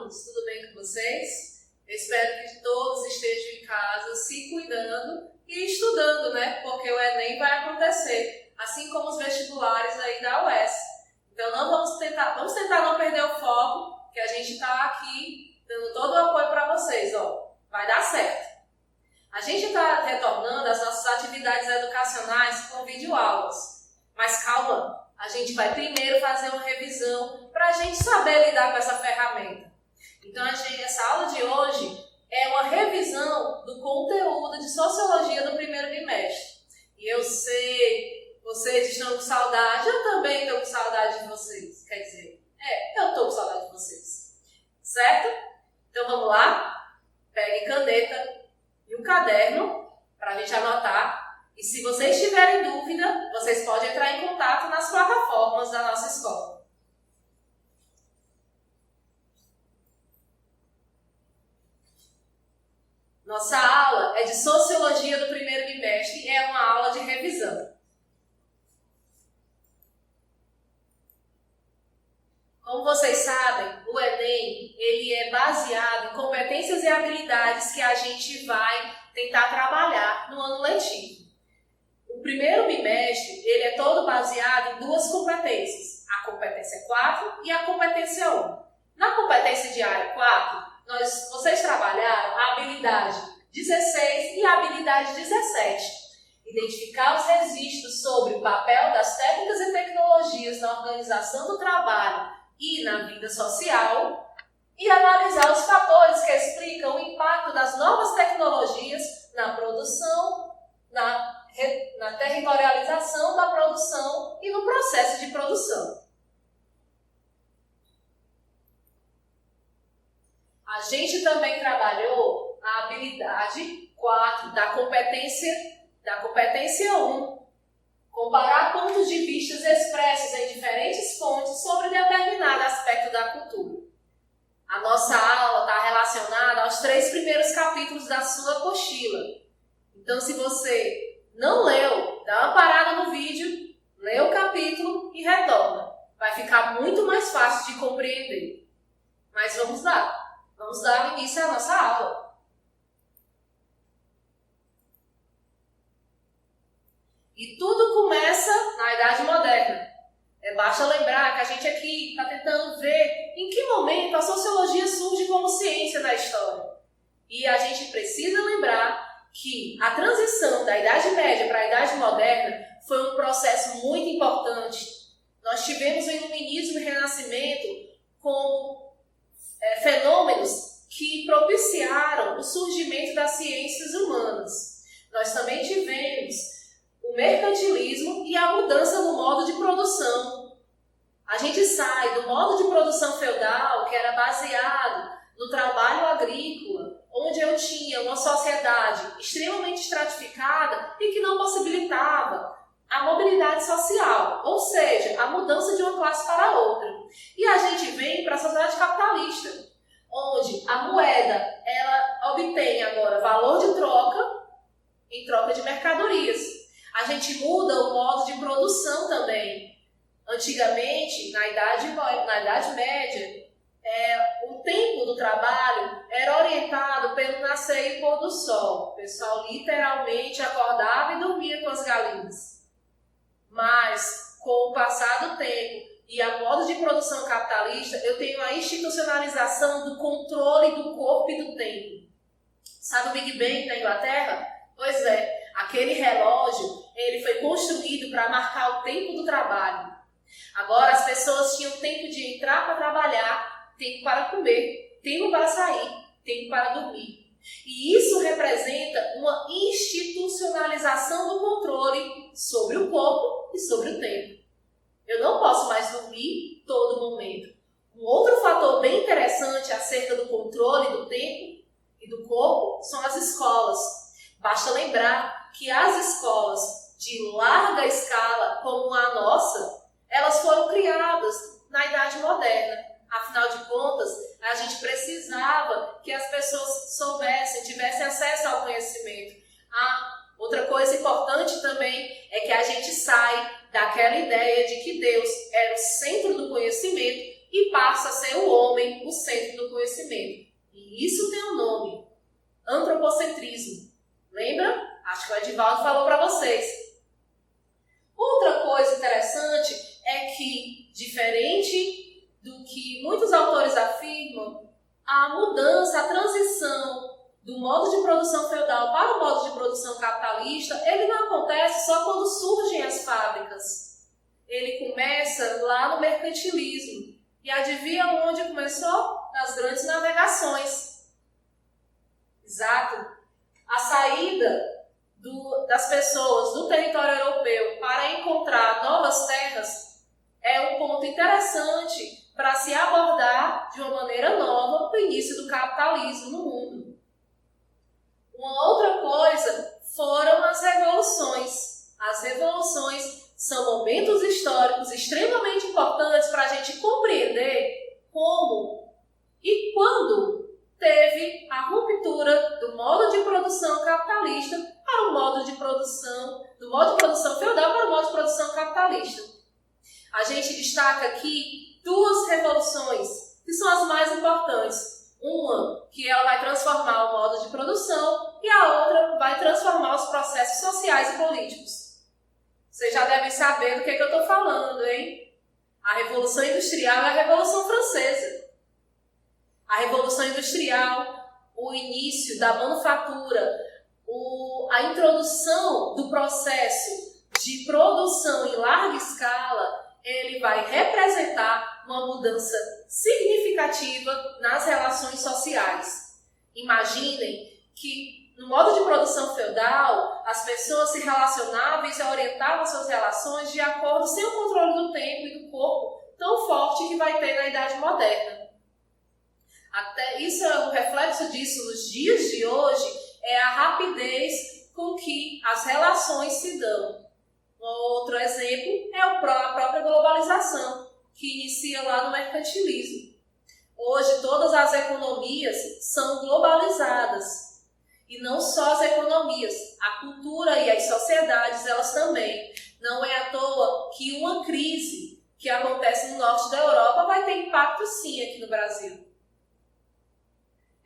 alunos, tudo bem com vocês? Eu espero que todos estejam em casa se cuidando e estudando, né? Porque o Enem vai acontecer, assim como os vestibulares aí da UES. Então vamos tentar não perder o foco, que a gente está aqui dando todo o apoio para vocês, ó. Vai dar certo. A gente está retornando às nossas atividades educacionais com videoaulas. Mas calma, a gente vai primeiro fazer uma revisão para a gente saber lidar com essa ferramenta. Então, essa aula de hoje é uma revisão do conteúdo de Sociologia do primeiro bimestre. E eu sei, vocês estão com saudade, eu também estou com saudade de vocês. Quer dizer, eu estou com saudade de vocês. Certo? Então vamos lá? Pegue caneta e um caderno para a gente anotar. E se vocês tiverem dúvida, vocês podem entrar em contato nas plataformas da nossa escola. Nossa aula é de Sociologia do primeiro bimestre e é uma aula de revisão. Como vocês sabem, o Enem ele é baseado em competências e habilidades que a gente vai tentar trabalhar no ano letivo. O primeiro bimestre ele é todo baseado em duas competências, a competência 4 e a competência 1. Na competência de área 4, vocês trabalharam a habilidade 16 e a habilidade 17. Identificar os registros sobre o papel das técnicas e tecnologias na organização do trabalho e na vida social e analisar os fatores que explicam o impacto das novas tecnologias na produção, na territorialização da produção e no processo de produção. A gente também trabalhou a habilidade 4 da competência 1, comparar pontos de vista expressos em diferentes fontes sobre determinado aspecto da cultura. A nossa aula está relacionada aos 3 primeiros capítulos da sua apostila. Então, se você não leu, dá uma parada no vídeo, lê o capítulo e retorna. Vai ficar muito mais fácil de compreender. Mas vamos dar início à nossa aula. E tudo começa na Idade Moderna. Basta lembrar que a gente aqui está tentando ver em que momento a sociologia surge como ciência na história. E a gente precisa lembrar que a transição da Idade Média para a Idade Moderna foi um processo muito importante. Nós tivemos o Iluminismo e o Renascimento como fenômenos que propiciaram o surgimento das ciências humanas. Nós também tivemos o mercantilismo e a mudança no modo de produção. A gente sai do modo de produção feudal, que era baseado no trabalho agrícola, onde eu tinha uma sociedade extremamente estratificada e que não possibilitava a mobilidade social, ou seja, a mudança de uma classe para outra. E a gente vem para a sociedade capitalista, onde a moeda ela obtém agora valor de troca em troca de mercadorias. A gente muda o modo de produção também. Antigamente, na Idade Média, o tempo do trabalho era orientado pelo nascer e pôr do sol. O pessoal literalmente acordava e dormia com as galinhas. Mas, com o passar do tempo e a modo de produção capitalista, eu tenho a institucionalização do controle do corpo e do tempo. Sabe o Big Bang da Inglaterra? Pois é, aquele relógio ele foi construído para marcar o tempo do trabalho. Agora as pessoas tinham tempo de entrar para trabalhar, tempo para comer, tempo para sair, tempo para dormir. E isso representa uma institucionalização do controle sobre o corpo e sobre o tempo. Eu não posso mais dormir todo momento. Um outro fator bem interessante acerca do controle do tempo e do corpo são as escolas. Basta lembrar que as escolas de larga escala, como a nossa, elas foram criadas na Idade Moderna. Afinal de contas, a gente precisava que as pessoas tivessem acesso ao conhecimento. Outra coisa importante também é que a gente sai daquela ideia de que Deus era o centro do conhecimento e passa a ser o homem o centro do conhecimento. E isso tem um nome: antropocentrismo. Lembra? Acho que o Edivaldo falou para vocês. Outra coisa interessante é que, diferente do que muitos autores afirmam, a mudança, a transição do modo de produção feudal para o modo de produção capitalista, ele não acontece só quando surgem as fábricas. Ele começa lá no mercantilismo. E adivinha onde começou? Nas grandes navegações. Exato. A saída das pessoas do território europeu para encontrar novas terras é um ponto interessante para se abordar de uma maneira nova o início do capitalismo no mundo. Uma outra coisa foram as revoluções. As revoluções são momentos históricos extremamente importantes para a gente compreender como e quando teve a ruptura do modo de produção capitalista para o modo de produção, do modo de produção feudal para o modo de produção capitalista. A gente destaca aqui duas revoluções, que são as mais importantes. Uma, que ela vai transformar o modo de produção, e a outra vai transformar os processos sociais e políticos. Vocês já devem saber do que eu estou falando, hein? A Revolução Industrial é a Revolução Francesa. A Revolução Industrial, o início da manufatura, a introdução do processo de produção em larga escala, ele vai representar uma mudança significativa nas relações sociais. Imaginem que no modo de produção feudal, as pessoas se relacionavam e se orientavam suas relações de acordo sem o controle do tempo e do corpo tão forte que vai ter na Idade Moderna. Até isso é um reflexo disso nos dias de hoje, é a rapidez com que as relações se dão. Outro exemplo é a própria globalização, que inicia lá no mercantilismo. Hoje todas as economias são globalizadas. E não só as economias, a cultura e as sociedades, elas também. Não é à toa que uma crise que acontece no norte da Europa vai ter impacto sim aqui no Brasil.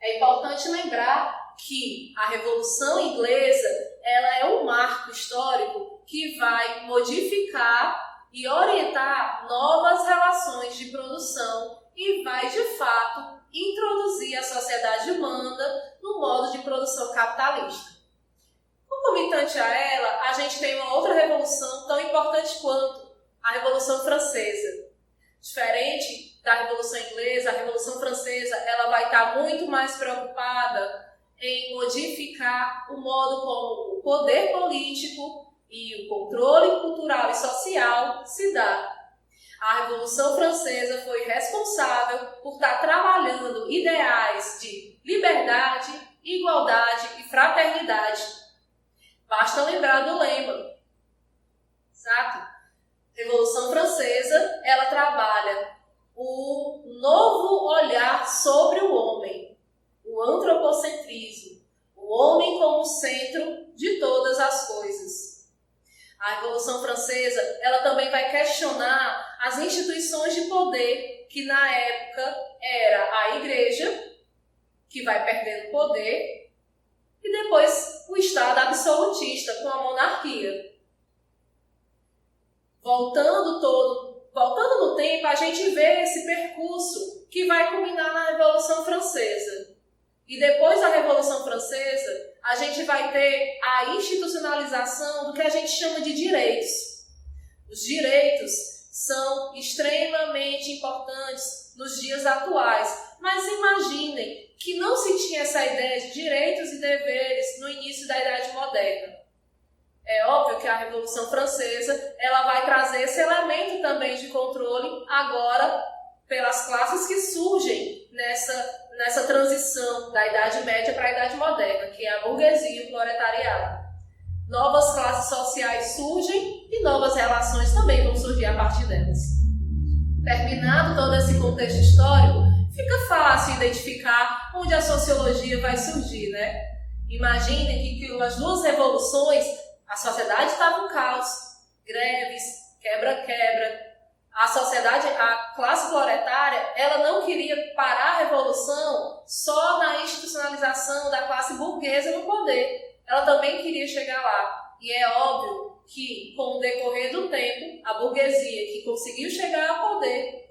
É importante lembrar que a Revolução Inglesa ela é um marco histórico que vai modificar e orientar novas relações de produção e vai, de fato, introduzir a sociedade humana no modo de produção capitalista. Concomitante a ela, a gente tem uma outra revolução tão importante quanto a Revolução Francesa. Diferente da Revolução Inglesa, a Revolução Francesa ela vai estar muito mais preocupada em modificar o modo como o poder político e o controle cultural e social se dá. A Revolução Francesa foi responsável por estar trabalhando ideais de liberdade, igualdade e fraternidade. Basta lembrar do lema. Exato? Revolução Francesa, ela trabalha o novo olhar sobre o homem, o antropocentrismo, o homem como centro de todas as coisas. A Revolução Francesa, ela também vai questionar as instituições de poder, que na época era a igreja, que vai perdendo poder, e depois o Estado absolutista, com a monarquia. Voltando no tempo, a gente vê esse percurso que vai culminar na Revolução Francesa. E depois da Revolução Francesa, a gente vai ter a institucionalização do que a gente chama de direitos. Os direitos são extremamente importantes nos dias atuais, mas imaginem que não se tinha essa ideia de direitos e deveres no início da Idade Moderna. É óbvio que a Revolução Francesa ela vai trazer esse elemento também de controle agora pelas classes que surgem nessa transição da Idade Média para a Idade Moderna, que é a burguesia e o proletariado. Novas classes sociais surgem e novas relações também vão surgir a partir delas. Terminado todo esse contexto histórico, fica fácil identificar onde a sociologia vai surgir, né? Imaginem que as duas revoluções, a sociedade estava em caos, greves, quebra-quebra. A sociedade, a classe proletária, queria parar a revolução só na institucionalização da classe burguesa no poder. Ela também queria chegar lá. E é óbvio que, com o decorrer do tempo, a burguesia que conseguiu chegar ao poder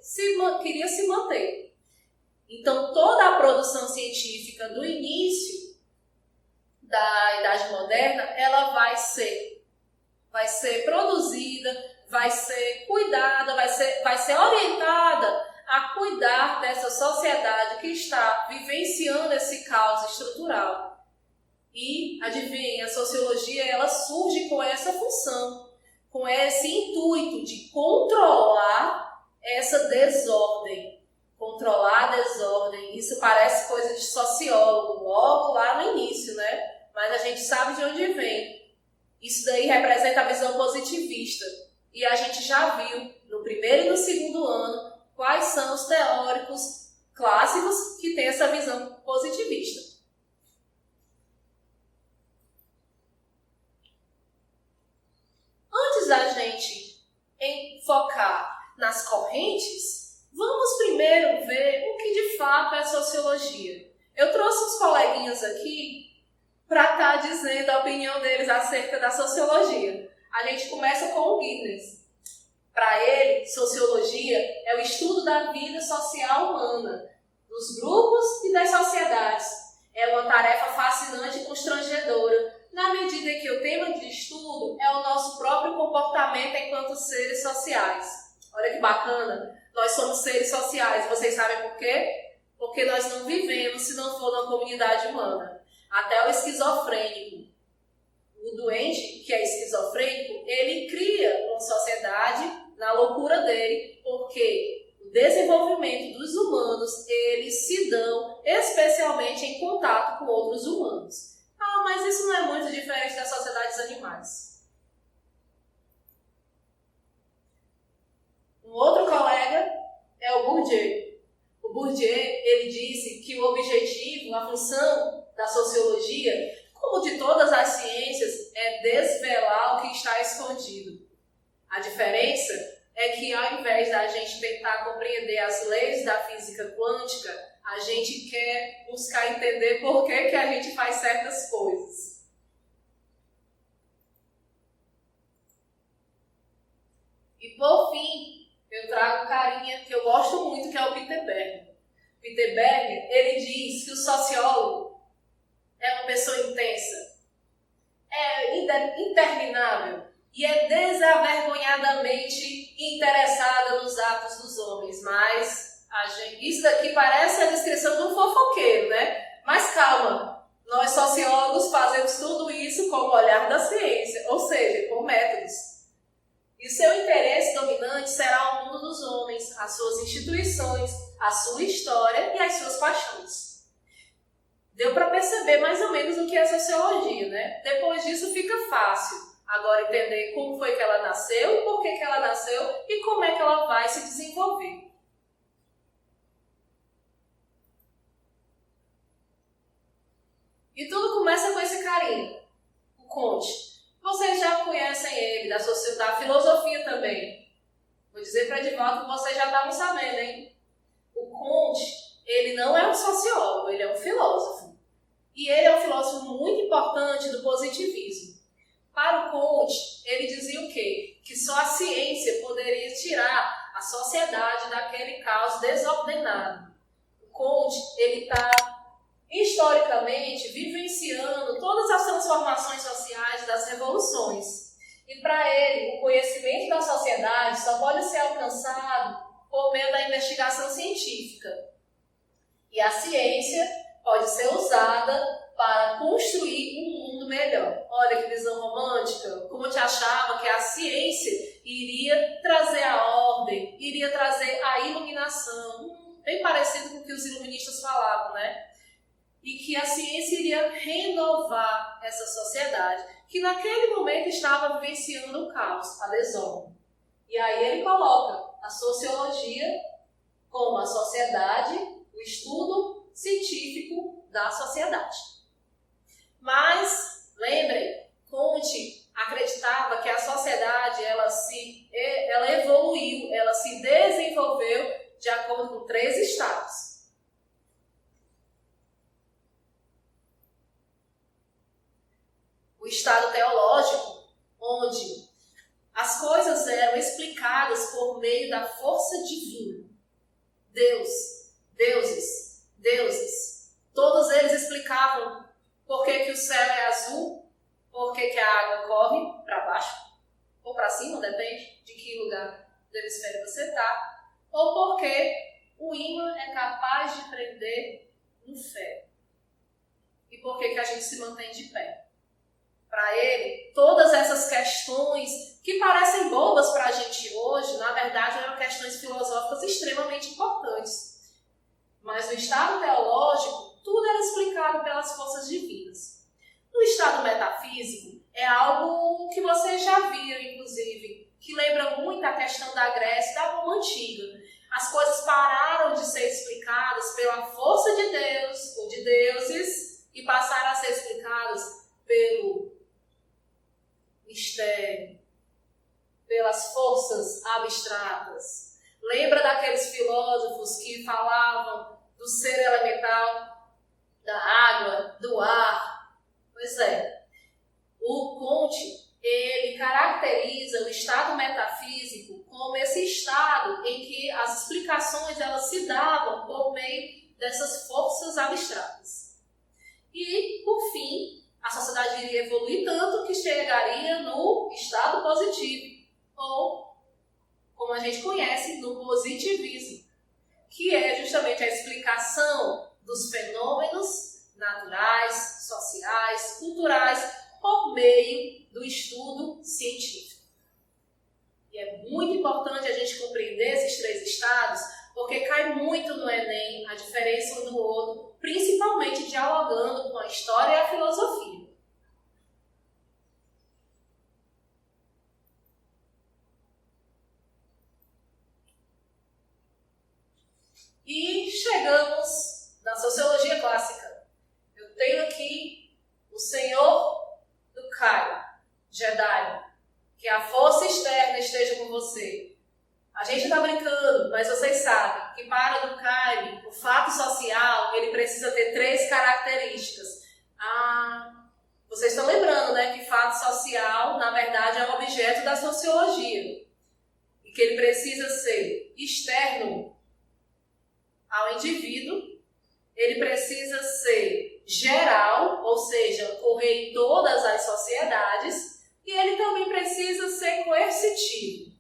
queria se manter. Então, toda a produção científica do início da Idade Moderna, ela vai ser produzida, vai ser cuidada, vai ser orientada a cuidar dessa sociedade que está vivenciando esse caos estrutural. E, adivinha, a sociologia ela surge com essa função, com esse intuito de controlar essa desordem. Controlar a desordem, isso parece coisa de sociólogo, logo lá no início, né? Mas a gente sabe de onde vem. Isso daí representa a visão positivista. E a gente já viu, no primeiro e no segundo ano, quais são os teóricos clássicos que têm essa visão positivista. Antes da gente focar nas correntes, vamos primeiro ver o que de fato é sociologia. Eu trouxe uns coleguinhas aqui para estar dizendo a opinião deles acerca da sociologia. A gente começa com o Giddens. Para ele, sociologia é o estudo da vida social humana, dos grupos e das sociedades. É uma tarefa fascinante e constrangedora, na medida em que o tema de estudo é o nosso próprio comportamento enquanto seres sociais. Olha que bacana, nós somos seres sociais. Vocês sabem por quê? Porque nós não vivemos se não for numa comunidade humana. Até o esquizofrênico, o doente que é esquizofrênico, ele cria uma sociedade na loucura dele, porque o desenvolvimento dos humanos, eles se dão especialmente em contato com outros humanos. Ah, mas isso não é muito diferente das sociedades animais. Um outro colega é o Bourdieu. O Bourdieu, ele disse que o objetivo, a função da sociologia, como de todas as ciências, é desvelar o que está escondido. A diferença é que, ao invés da gente tentar compreender as leis da física quântica, a gente quer buscar entender por que a gente faz certas coisas. E, por fim, eu trago um carinha que eu gosto muito, que é o Peter Berger. Peter Berger, ele diz que o sociólogo é uma pessoa intensa, é interminável, e é desavergonhadamente interessada nos atos dos homens. Mas isso daqui parece a descrição de um fofoqueiro, né? Mas calma, nós sociólogos fazemos tudo isso com o olhar da ciência, ou seja, com métodos. E seu interesse dominante será o mundo dos homens, as suas instituições, a sua história e as suas paixões. Deu para perceber mais ou menos o que é sociologia, né? Depois disso fica fácil. Agora entender como foi que ela nasceu, por que ela nasceu e como é que ela vai se desenvolver. E tudo começa com esse carinha, o Comte. Vocês já conhecem ele, da filosofia também. Vou dizer para Edivaldo que vocês já estavam sabendo, hein? O Comte, ele não é um sociólogo, ele é um filósofo. E ele é um filósofo muito importante do positivismo. Para o Comte, ele dizia o quê? Que só a ciência poderia tirar a sociedade daquele caos desordenado. O Comte, ele está, historicamente, vivenciando todas as transformações sociais das revoluções. E para ele, o conhecimento da sociedade só pode ser alcançado por meio da investigação científica. E a ciência pode ser usada para construir um mundo melhor. Olha que visão romântica, como eu te achava que a ciência iria trazer a ordem, iria trazer a iluminação, bem parecido com o que os iluministas falavam, né? E que a ciência iria renovar essa sociedade, que naquele momento estava vivenciando o caos, a desordem. E aí ele coloca a sociologia como a sociedade, o estudo científico da sociedade. Mas, lembrem, Comte acreditava que a sociedade ela evoluiu, ela se desenvolveu de acordo com 3 estados. Estado teológico, onde as coisas eram explicadas por meio da força divina. Deuses. Todos eles explicavam por que o céu é azul, por que a água corre para baixo ou para cima, depende de que lugar do hemisfério você está, ou porque o ímã é capaz de prender no ferro. E por que a gente se mantém de pé? Para ele, todas essas questões que parecem bobas para a gente hoje, na verdade eram questões filosóficas extremamente importantes. Mas no estado teológico, tudo era explicado pelas forças divinas. No estado metafísico, é algo que vocês já viram, inclusive, que lembra muito a questão da Grécia e da Roma Antiga. As coisas pararam de ser explicadas pela força de Deus ou de deuses e passaram a ser explicadas pelo mistério, pelas forças abstratas. Lembra daqueles filósofos que falavam do ser elemental, da água, do ar? Pois é, o Comte, ele caracteriza o estado metafísico como esse estado em que as explicações elas se davam por meio dessas forças abstratas. E, por fim, a sociedade iria evoluir tanto que chegaria no estado positivo, ou, como a gente conhece, no positivismo, que é justamente a explicação dos fenômenos naturais, sociais, culturais, por meio do estudo científico. E é muito importante a gente compreender esses três estados, porque cai muito no Enem a diferença um do outro, principalmente dialogando com a história e a filosofia. E chegamos na sociologia clássica. Eu tenho aqui o Senhor do Cairo, Jedi, que a força externa esteja com você. A gente está brincando, mas vocês sabem que para o Durkheim, o fato social, ele precisa ter 3 características. Vocês estão lembrando, né, que fato social, na verdade, é o objeto da sociologia. E que ele precisa ser externo ao indivíduo, ele precisa ser geral, ou seja, ocorrer em todas as sociedades, e ele também precisa ser coercitivo.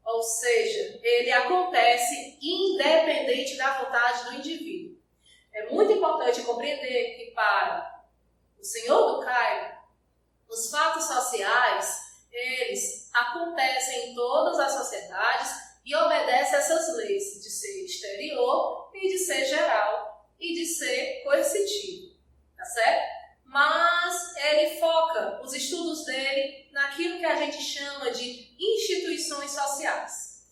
Ou seja, ele acontece independente da vontade do indivíduo. É muito importante compreender que para o Senhor do Cairo, os fatos sociais, eles acontecem em todas as sociedades e obedecem a essas leis de ser exterior e de ser geral e de ser coercitivo, tá certo? Mas ele foca os estudos dele naquilo que a gente chama de instituições sociais.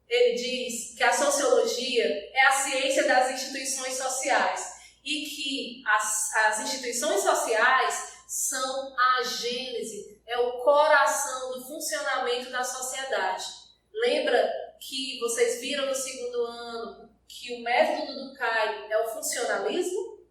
Ele diz que a sociologia é a ciência das instituições sociais e que as instituições sociais são a gênese, é o coração do funcionamento da sociedade. Lembra que vocês viram no segundo ano que o método do Durkheim é o funcionalismo?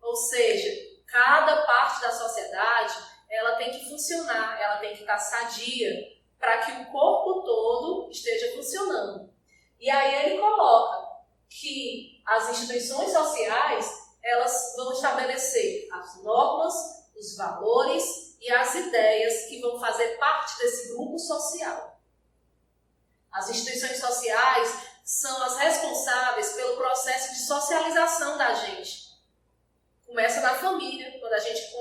Ou seja, cada parte da sociedade ela tem que funcionar, ela tem que estar sadia para que o corpo todo esteja funcionando. E aí ele coloca que as instituições sociais elas vão estabelecer as normas, os valores e as ideias que vão fazer parte desse grupo social. As instituições sociais são as responsáveis pelo processo de socialização da gente. Começa na família, quando a gente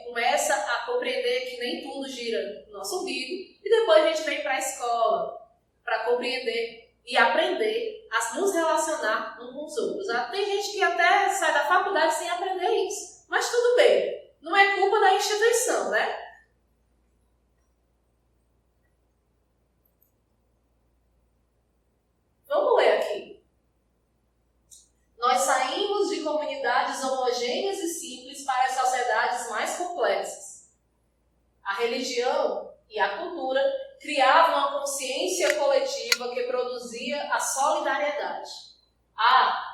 começa a compreender que nem tudo gira no nosso umbigo, e depois a gente vem para a escola para compreender e aprender a nos relacionar uns com os outros. Tem gente que até sai da faculdade sem aprender isso, mas tudo bem, não é culpa da instituição, né? Vamos ler aqui. Nós saímos de comunidades homogêneas e simples para as sociedades mais complexas. A religião e a cultura criavam uma consciência coletiva que produzia a solidariedade.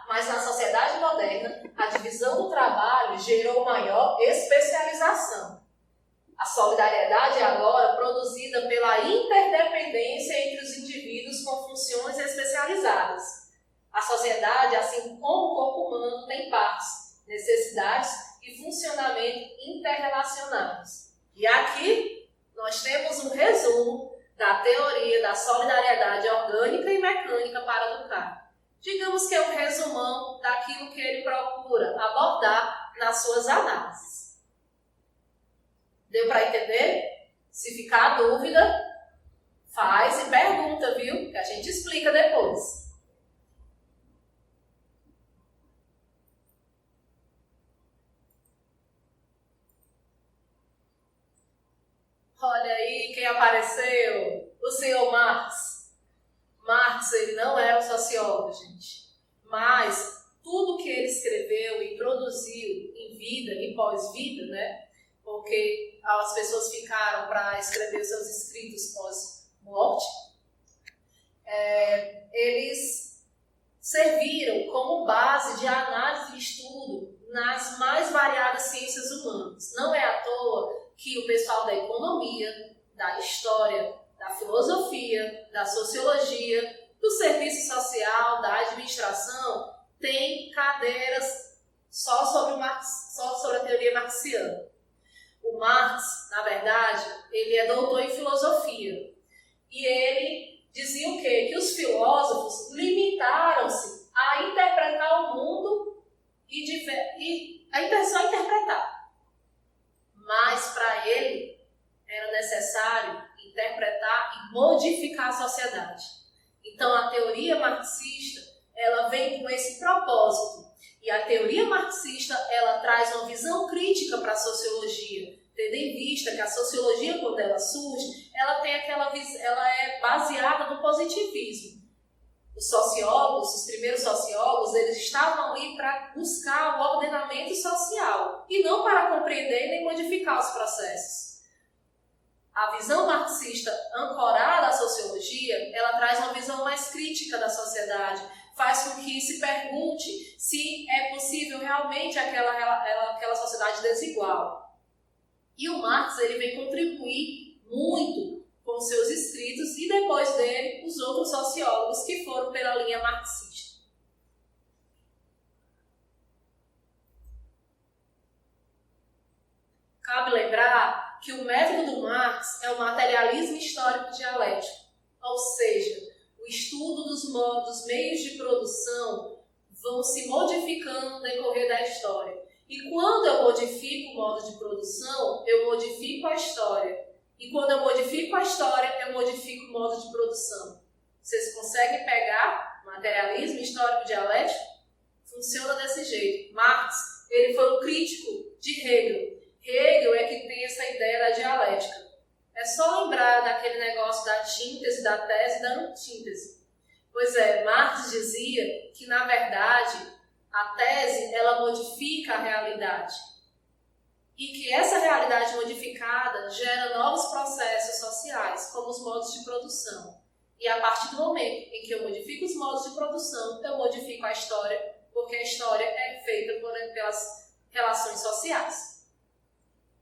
Mas na sociedade moderna, a divisão do trabalho gerou maior especialização. A solidariedade é agora produzida pela interdependência entre os indivíduos com funções especializadas. A sociedade, assim como o corpo humano, tem partes, necessidades e funcionamento interrelacionados. E aqui nós temos um resumo da teoria da solidariedade orgânica e mecânica para educar. Digamos que é um resumão daquilo que ele procura abordar nas suas análises. Deu para entender? Se ficar dúvida, faz e pergunta, viu? Que a gente explica depois. Olha aí quem apareceu, o senhor Marx. Marx, ele não era um sociólogo, gente, mas tudo que ele escreveu e produziu em vida e pós-vida, né? Porque as pessoas ficaram para escrever seus escritos pós-morte, eles serviram como base de análise e estudo nas mais variadas ciências humanas. Não é à toa que o pessoal da economia, da história, da filosofia, da sociologia, do serviço social, da administração, tem cadeiras só sobre a teoria marxiana. O Marx, na verdade, ele é doutor em filosofia. E ele dizia o quê? Que os filósofos limitaram-se a interpretar o mundo e só interpretar. Mas para ele era necessário interpretar e modificar a sociedade. Então a teoria marxista, ela vem com esse propósito. E a teoria marxista, ela traz uma visão crítica para a sociologia, tendo em vista que a sociologia, quando ela surge, ela é baseada no positivismo. Os sociólogos, os primeiros sociólogos, eles estavam ali para buscar o ordenamento social e não para compreender nem modificar os processos. A visão marxista ancorada à sociologia, ela traz uma visão mais crítica da sociedade, faz com que se pergunte se é possível realmente aquela sociedade desigual. E o Marx, ele vem contribuir muito com seus escritos e depois dele os outros sociólogos que foram pela linha marxista. Cabe lembrar que o método do Marx é o materialismo histórico dialético, ou seja, o estudo dos meios de produção vão se modificando no decorrer da história. E quando eu modifico o modo de produção, eu modifico a história. E quando eu modifico a história, eu modifico o modo de produção. Vocês conseguem pegar materialismo histórico dialético? Funciona desse jeito. Marx, ele foi um crítico de Hegel. Hegel é que tem essa ideia da dialética. É só lembrar daquele negócio da síntese, da tese e da antítese. Pois é, Marx dizia que, na verdade, a tese, ela modifica a realidade. E que essa realidade modificada gera novos processos sociais, como os modos de produção. E a partir do momento em que eu modifico os modos de produção, eu modifico a história, porque a história é feita pelas relações sociais.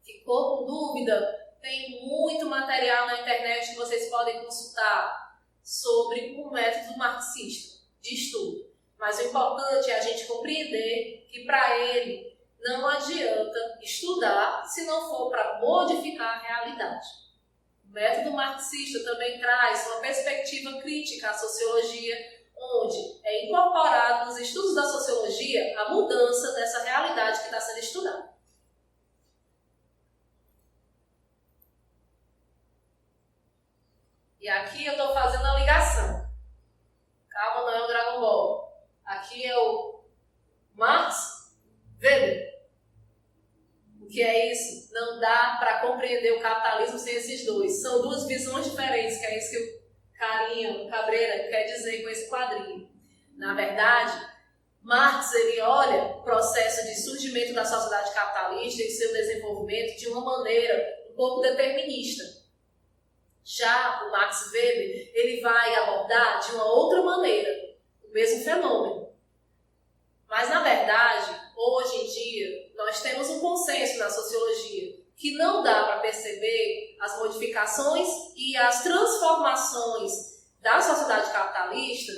Ficou com dúvida? Tem muito material na internet que vocês podem consultar sobre o método marxista de estudo. Mas o importante é a gente compreender que para ele não adianta estudar se não for para modificar a realidade. O método marxista também traz uma perspectiva crítica à sociologia, onde é incorporado nos estudos da sociologia a mudança dessa realidade que está sendo estudada. E aqui eu estou fazendo a ligação. Calma, não é o Dragon Ball. Aqui é o Marx Weber. O que é isso? Não dá para compreender o capitalismo sem esses dois. São duas visões diferentes, que é isso que o Cabreira quer dizer com esse quadrinho. Na verdade, Marx ele olha o processo de surgimento da sociedade capitalista e seu desenvolvimento de uma maneira um pouco determinista. Já o Max Weber, ele vai abordar de uma outra maneira o mesmo fenômeno. Mas, na verdade, hoje em dia, nós temos um consenso na sociologia que não dá para perceber as modificações e as transformações da sociedade capitalista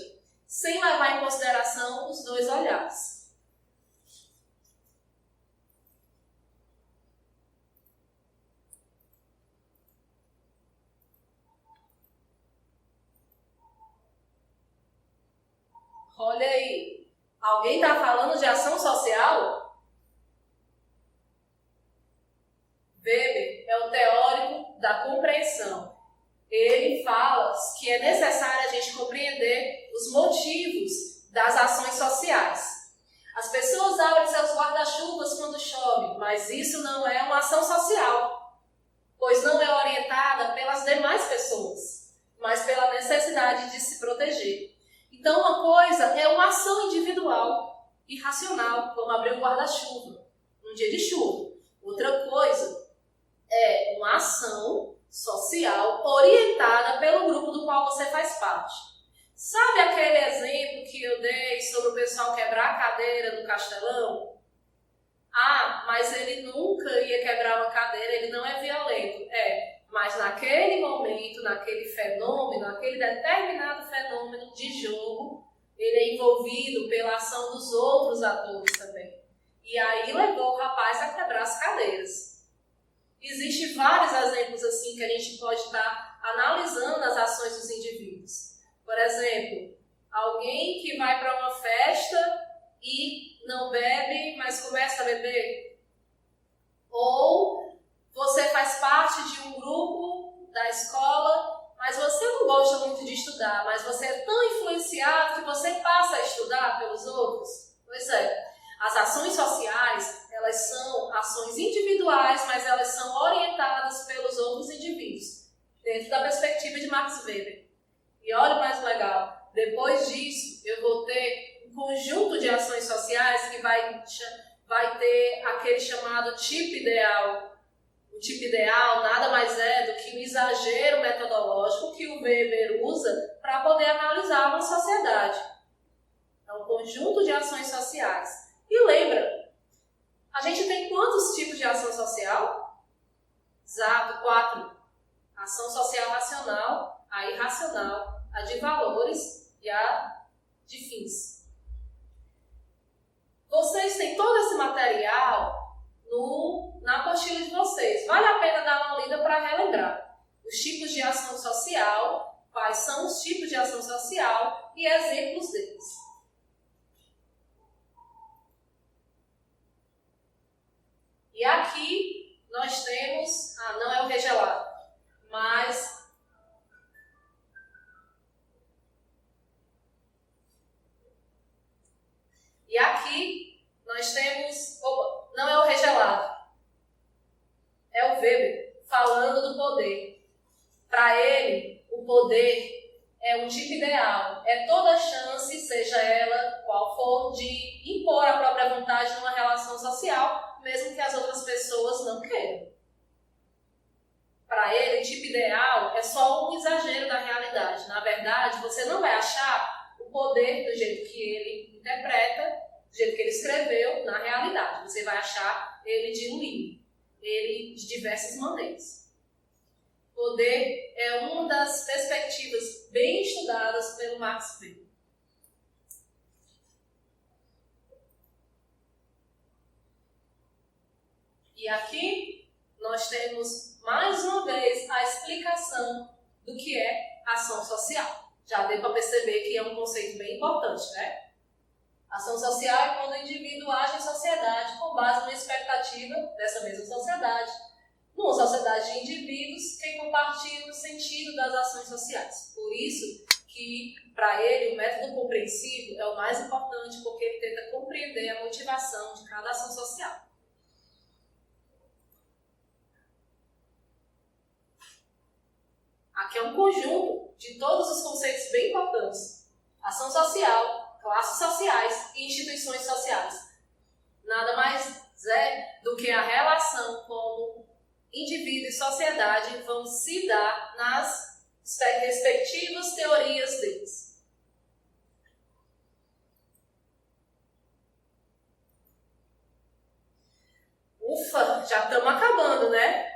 sem levar em consideração os dois olhares. Olha aí, alguém está falando de ação social? Weber é o teórico da compreensão. Ele fala que é necessário a gente compreender os motivos das ações sociais. As pessoas abrem seus guarda-chuvas quando chove, mas isso não é uma ação social, pois não é orientada pelas demais pessoas, mas pela necessidade de se proteger. Então, uma coisa é uma ação individual e racional, como abrir um guarda-chuva num dia de chuva. Outra coisa é uma ação social orientada pelo grupo do qual você faz parte. Sabe aquele exemplo que eu dei sobre o pessoal quebrar a cadeira no Castelão? Ah, mas ele nunca ia quebrar uma cadeira, ele não é violento. Mas naquele momento, naquele fenômeno, naquele determinado fenômeno de jogo, ele é envolvido pela ação dos outros atores também. E aí levou o rapaz a quebrar as cadeiras. Existem vários exemplos assim que a gente pode estar analisando as ações dos indivíduos. Por exemplo, alguém que vai para uma festa e não bebe, mas começa a beber. Ou você faz parte de um grupo da escola, mas você não gosta muito de estudar, mas você é tão influenciado que você passa a estudar pelos outros. Pois é, as ações sociais, elas são ações individuais, mas elas são orientadas pelos outros indivíduos, dentro da perspectiva de Max Weber. E olha o mais legal, depois disso eu vou ter um conjunto de ações sociais que vai ter aquele chamado tipo ideal. O tipo ideal nada mais é do que um exagero metodológico que o Weber usa para poder analisar uma sociedade. É um conjunto de ações sociais. E lembra, a gente tem quantos tipos de ação social? Exato, 4. Ação social racional, a irracional, a de valores e a de fins. Vocês têm todo esse material na apostila de vocês. Vale a pena dar uma lida para relembrar os tipos de ação social, quais são os tipos de ação social e exemplos deles. E aqui nós temos, não é o regelado, mas e aqui nós temos, não é o regelado, é o Weber falando do poder. Para ele, o poder é um tipo ideal, é toda chance, seja ela qual for, de impor a própria vontade numa relação social, mesmo que as outras pessoas não queiram. Para ele, o tipo ideal é só um exagero da realidade. Na verdade, você não vai achar o poder do jeito que ele interpreta, do jeito que ele escreveu, na realidade. Você vai achar ele diluído, ele de diversas maneiras. Poder é uma das perspectivas bem estudadas pelo Max Weber. E aqui nós temos mais uma vez a explicação do que é ação social. Já deu para perceber que é um conceito bem importante, né? Ação social é quando o indivíduo age em sociedade com base numa expectativa dessa mesma sociedade. Numa sociedade de indivíduos que compartilham o sentido das ações sociais. Por isso que, para ele, o método compreensivo é o mais importante, porque ele tenta compreender a motivação de cada ação social. Aqui é um conjunto de todos os conceitos bem importantes. Ação social, classes sociais e instituições sociais. Nada mais é do que a relação como indivíduo e sociedade vão se dar nas respectivas teorias deles. Ufa, já estamos acabando, né?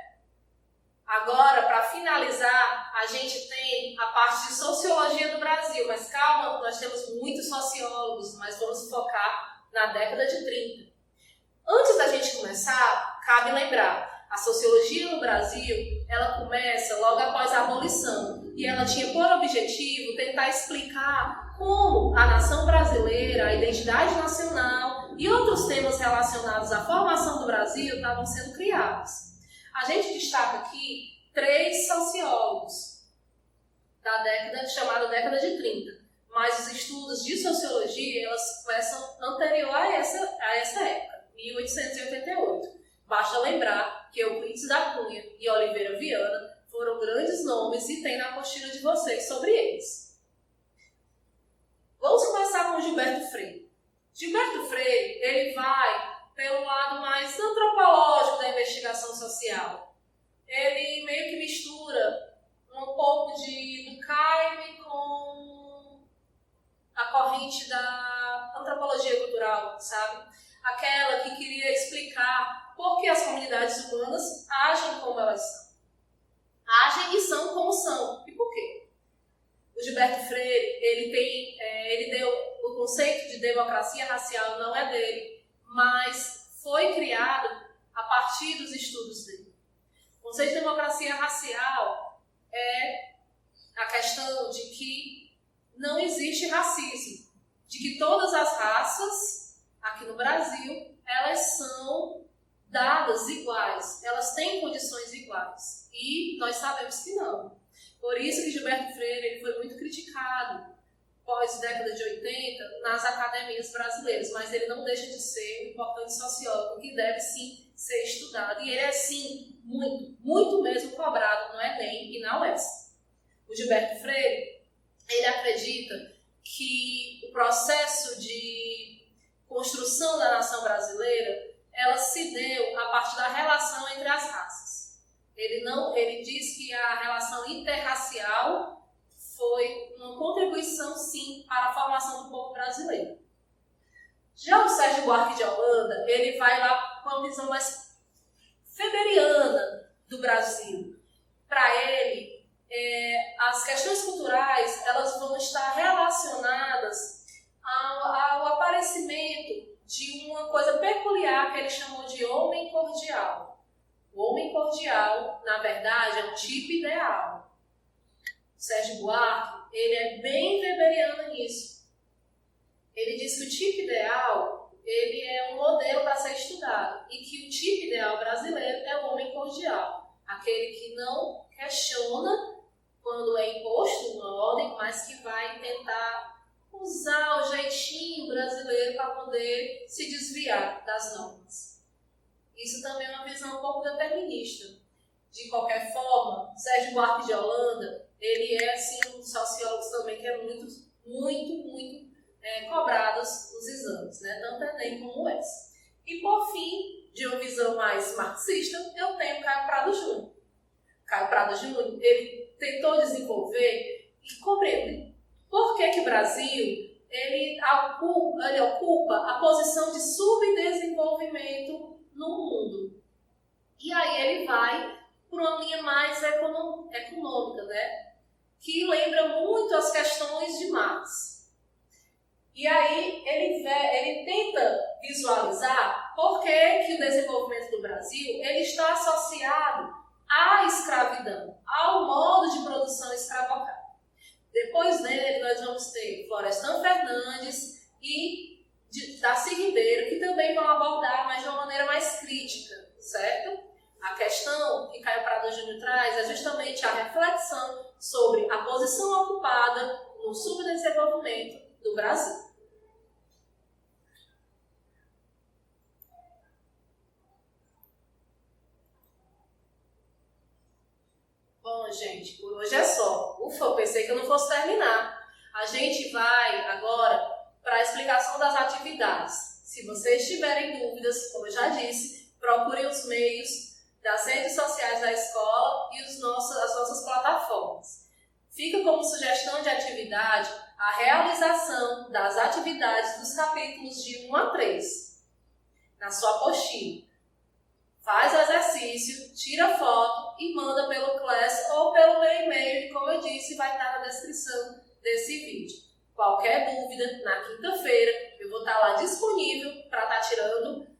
Agora, para finalizar, a gente tem a parte de sociologia do Brasil, mas calma, nós temos muitos sociólogos, mas vamos focar na década de 30. Antes da gente começar, cabe lembrar, a sociologia no Brasil, ela começa logo após a abolição, e ela tinha por objetivo tentar explicar como a nação brasileira, a identidade nacional e outros temas relacionados à formação do Brasil estavam sendo criados. A gente destaca aqui 3 sociólogos da chamada década de 30, mas os estudos de sociologia elas começam anterior a essa época, 1888. Basta lembrar que Euclides da Cunha e Oliveira Viana foram grandes nomes e tem na apostila de vocês sobre eles. Vamos começar com Gilberto Freire. Gilberto Freire, ele vai pelo lado mais antropológico da investigação social. Ele meio que mistura um pouco do Durkheim com a corrente da antropologia cultural, sabe? Aquela que queria explicar por que as comunidades humanas agem como elas são. Agem e são como são. E por quê? O Gilberto Freire, ele deu o conceito de democracia racial, não é dele, mas foi criado a partir dos estudos dele. O conceito de democracia racial é a questão de que não existe racismo, de que todas as raças, aqui no Brasil, elas são dadas iguais, elas têm condições iguais. E nós sabemos que não. Por isso que Gilberto Freire ele foi muito criticado pós-década de 80 nas academias brasileiras, mas ele não deixa de ser um importante sociólogo que deve sim ser estudado. E ele é sim muito mesmo cobrado no Enem e na UES. O Gilberto Freire, ele acredita que o processo de construção da nação brasileira, ela se deu a partir da relação entre as raças. Ele diz que a relação interracial foi uma contribuição, sim, para a formação do povo brasileiro. Já o Sérgio Buarque de Holanda, ele vai lá com uma visão mais weberiana do Brasil. Para ele, as questões culturais elas vão estar relacionadas ao aparecimento de uma coisa peculiar que ele chamou de homem cordial. O homem cordial, na verdade, é um tipo ideal. O Sérgio Buarque, ele é bem weberiano nisso. Ele diz que o tipo ideal, ele é um modelo para ser estudado e que o tipo ideal brasileiro é o homem cordial. Aquele que não questiona quando é imposto uma ordem, mas que vai tentar usar o jeitinho brasileiro para poder se desviar das normas. Isso também é uma visão um pouco determinista. De qualquer forma, Sérgio Buarque de Holanda, ele é assim, um dos sociólogos também que é muito cobrados nos exames, né? Tanto Enem como o UES. E por fim, de uma visão mais marxista, eu tenho Caio Prado Júnior. Caio Prado Júnior, ele tentou desenvolver e compreender por que o Brasil ele ocupa a posição de subdesenvolvimento no mundo. E aí ele vai por uma linha mais econômica, né? Que lembra muito as questões de Marx. E aí ele tenta visualizar por que o desenvolvimento do Brasil ele está associado à escravidão, ao modo de produção escravocrata. Depois dele nós vamos ter Florestan Fernandes e Darcy Ribeiro, que também vão abordar, mas de uma maneira mais crítica, certo? A questão que Caio Prado Júnior traz é justamente a reflexão sobre a posição ocupada no subdesenvolvimento do Brasil. Bom, gente, por hoje é só. Ufa, eu pensei que eu não fosse terminar. A gente vai agora para a explicação das atividades. Se vocês tiverem dúvidas, como eu já disse, procurem os meios das redes sociais da escola e as nossas plataformas. Fica como sugestão de atividade a realização das atividades dos capítulos de 1 a 3 na sua apostila. faz o exercício, tira foto e manda pelo Class ou pelo meu e-mail, que, como eu disse, vai estar na descrição desse vídeo. Qualquer dúvida, na quinta-feira, eu vou estar lá disponível para estar tirando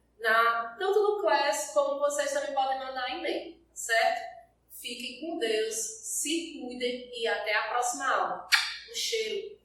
tanto no Class como vocês também podem mandar e-mail, certo? Fiquem com Deus, se cuidem e até a próxima aula. Um cheiro!